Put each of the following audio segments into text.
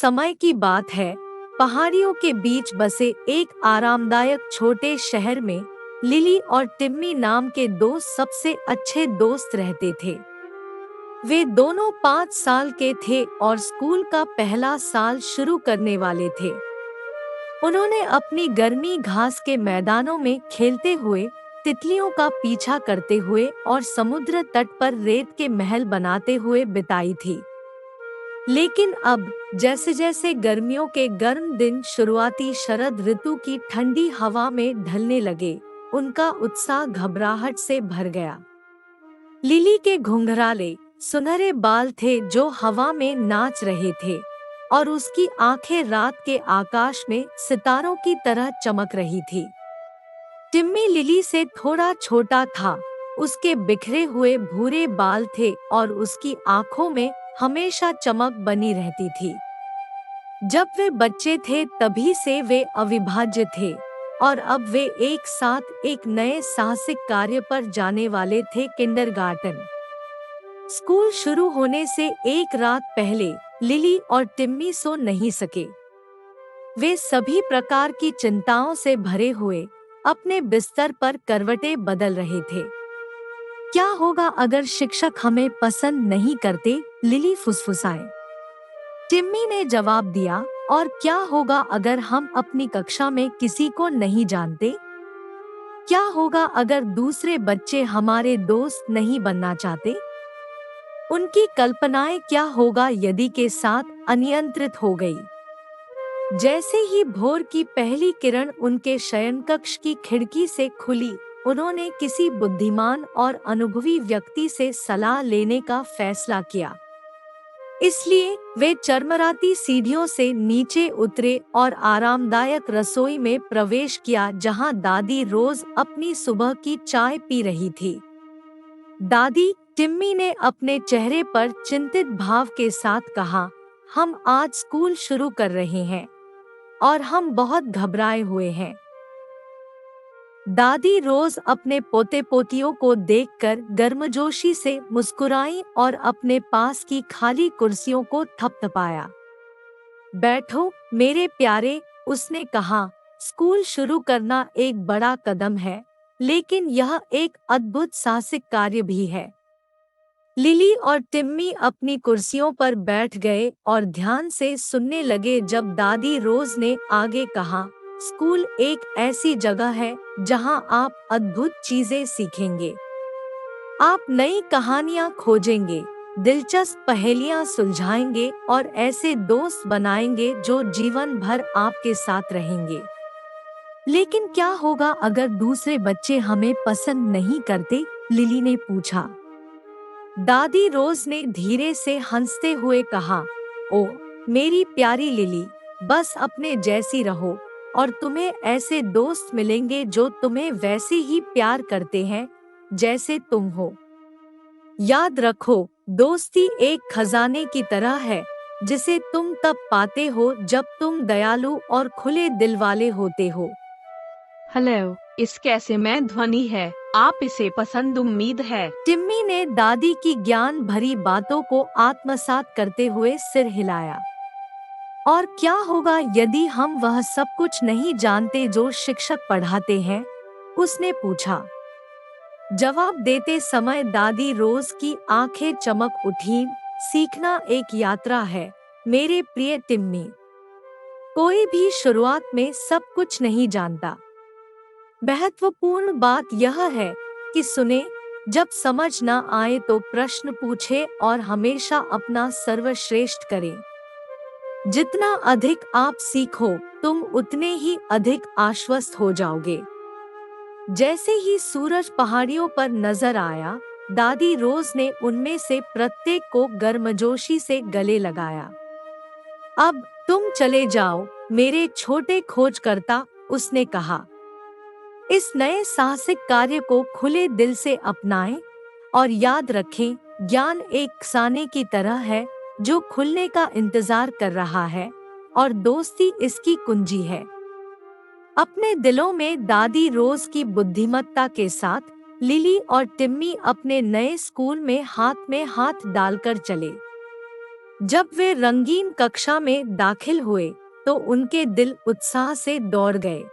समय की बात है। पहाड़ियों के बीच बसे एक आरामदायक छोटे शहर में लिली और टिम्मी नाम के दो सबसे अच्छे दोस्त रहते थे। वे दोनों 5 साल के थे और स्कूल का पहला साल शुरू करने वाले थे। उन्होंने अपनी गर्मी घास के मैदानों में खेलते हुए, तितलियों का पीछा करते हुए और समुद्र तट पर रेत के महल बनाते हुए बिताई थी। लेकिन अब जैसे जैसे गर्मियों के गर्म दिन शुरुआती शरद ऋतु की ठंडी हवा में ढलने लगे, उनका उत्साह घबराहट से भर गया। लिली के घुंघराले सुनहरे बाल थे जो हवा में नाच रहे थे और उसकी आंखें रात के आकाश में सितारों की तरह चमक रही थी। टिम्मी लिली से थोड़ा छोटा था, उसके बिखरे हुए भूरे बाल थे और उसकी आंखों में हमेशा चमक बनी रहती थी। जब वे बच्चे थे तभी से वे अविभाज्य थे और अब वे एक साथ एक नए साहसिक कार्य पर जाने वाले थे, किंडरगार्टन। स्कूल शुरू होने से एक रात पहले लिली और टिम्मी सो नहीं सके। वे सभी प्रकार की चिंताओं से भरे हुए अपने बिस्तर पर करवटें बदल रहे थे। क्या होगा अगर शिक्षक हमें पसंद नहीं करते? लिली फुसफुसाए। टिम्मी ने जवाब दिया, और क्या होगा अगर हम अपनी कक्षा में किसी को नहीं जानते? क्या होगा अगर दूसरे बच्चे हमारे दोस्त नहीं बनना चाहते? उनकी कल्पनाएं क्या होगा यदि के साथ अनियंत्रित हो गई। जैसे ही भोर की पहली किरण उनके शयनकक्ष की खिड़की से खुली, उन्होंने किसी बुद्धिमान और अनुभवी व्यक्ति से सलाह लेने का फैसला किया। इसलिए वे चरमराती सीढ़ियों से नीचे उतरे और आरामदायक रसोई में प्रवेश किया जहां दादी रोज अपनी सुबह की चाय पी रही थी। दादी, टिम्मी ने अपने चेहरे पर चिंतित भाव के साथ कहा, हम आज स्कूल शुरू कर रहे हैं और हम बहुत घबराए हुए हैं। दादी रोज अपने पोते पोतियों को देखकर गर्मजोशी से मुस्कुराई और अपने पास की खाली कुर्सियों को थपथपाया। बैठो मेरे प्यारे, उसने कहा, स्कूल शुरू करना एक बड़ा कदम है, लेकिन यह एक अद्भुत साहसिक कार्य भी है। लिली और टिम्मी अपनी कुर्सियों पर बैठ गए और ध्यान से सुनने लगे जब दादी रोज ने आगे कहा, स्कूल एक ऐसी जगह है जहां आप अद्भुत चीजें सीखेंगे। आप नई कहानियां खोजेंगे, दिलचस्प पहेलियां सुलझाएंगे और ऐसे दोस्त बनाएंगे जो जीवन भर आपके साथ रहेंगे। लेकिन क्या होगा अगर दूसरे बच्चे हमें पसंद नहीं करते? लिली ने पूछा। दादी रोज ने धीरे से हंसते हुए कहा, ओ मेरी प्यारी लिली, बस अपने जैसी रहो और तुम्हें ऐसे दोस्त मिलेंगे जो तुम्हें वैसे ही प्यार करते हैं जैसे तुम हो। याद रखो, दोस्ती एक खजाने की तरह है जिसे तुम तब पाते हो जब तुम दयालु और खुले दिल वाले होते हो। हेलो, इस कैसे में ध्वनि है, आप इसे पसंद उम्मीद है। टिम्मी ने दादी की ज्ञान भरी बातों को आत्मसात करते हुए सिर हिलाया। और क्या होगा यदि हम वह सब कुछ नहीं जानते जो शिक्षक पढ़ाते हैं? उसने पूछा। जवाब देते समय दादी रोज की आंखें चमक उठीं। सीखना एक यात्रा है मेरे प्रिय टिम्मी। कोई भी शुरुआत में सब कुछ नहीं जानता। महत्वपूर्ण बात यह है कि सुने, जब समझ न आए तो प्रश्न पूछे और हमेशा अपना सर्वश्रेष्ठ करें। जितना अधिक आप सीखो, तुम उतने ही अधिक आश्वस्त हो जाओगे। जैसे ही सूरज पहाड़ियों पर नजर आया, दादी रोज ने उनमें से प्रत्येक को गर्मजोशी से गले लगाया। अब तुम चले जाओ मेरे छोटे खोजकर्ता, उसने कहा। इस नए साहसिक कार्य को खुले दिल से अपनाएं और याद रखें, ज्ञान एक खजाने की तरह है जो खुलने का इंतजार कर रहा है और दोस्ती इसकी कुंजी है। अपने दिलों में दादी रोज की बुद्धिमत्ता के साथ लिली और टिम्मी अपने नए स्कूल में हाथ डालकर चले। जब वे रंगीन कक्षा में दाखिल हुए तो उनके दिल उत्साह से दौड़ गए।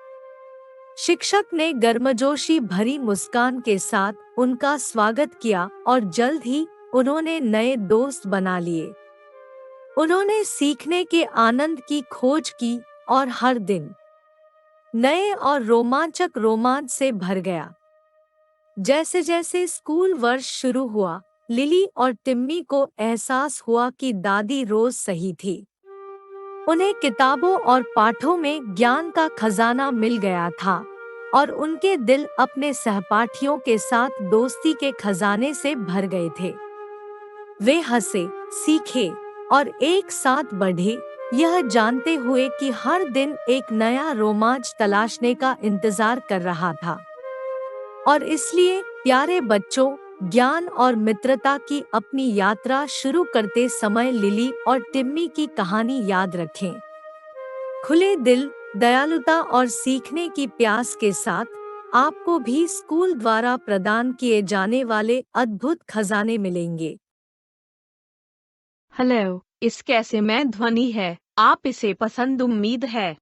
शिक्षक ने गर्मजोशी भरी मुस्कान के साथ उनका स्वागत किया और जल्द ही उन्होंने नए दोस्त बना लिए। उन्होंने सीखने के आनंद की खोज की और हर दिन नए और रोमांचक रोमांच से भर गया। जैसे जैसे स्कूल वर्ष शुरू हुआ, लिली और टिम्मी को एहसास हुआ कि दादी रोज सही थी। उन्हें किताबों और पाठों में ज्ञान का खजाना मिल गया था और उनके दिल अपने सहपाठियों के साथ दोस्ती के खजाने से भर गए थे। वे हंसे, सीखे और एक साथ बढ़े, यह जानते हुए कि हर दिन एक नया रोमांच तलाशने का इंतजार कर रहा था। और इसलिए प्यारे बच्चों, ज्ञान और मित्रता की अपनी यात्रा शुरू करते समय लिली और टिम्मी की कहानी याद रखें। खुले दिल, दयालुता और सीखने की प्यास के साथ आपको भी स्कूल द्वारा प्रदान किए जाने वाले अद्भुत खजाने मिलेंगे। हेलो, इस कैसे में ध्वनि है। आप इसे पसंद उम्मीद है।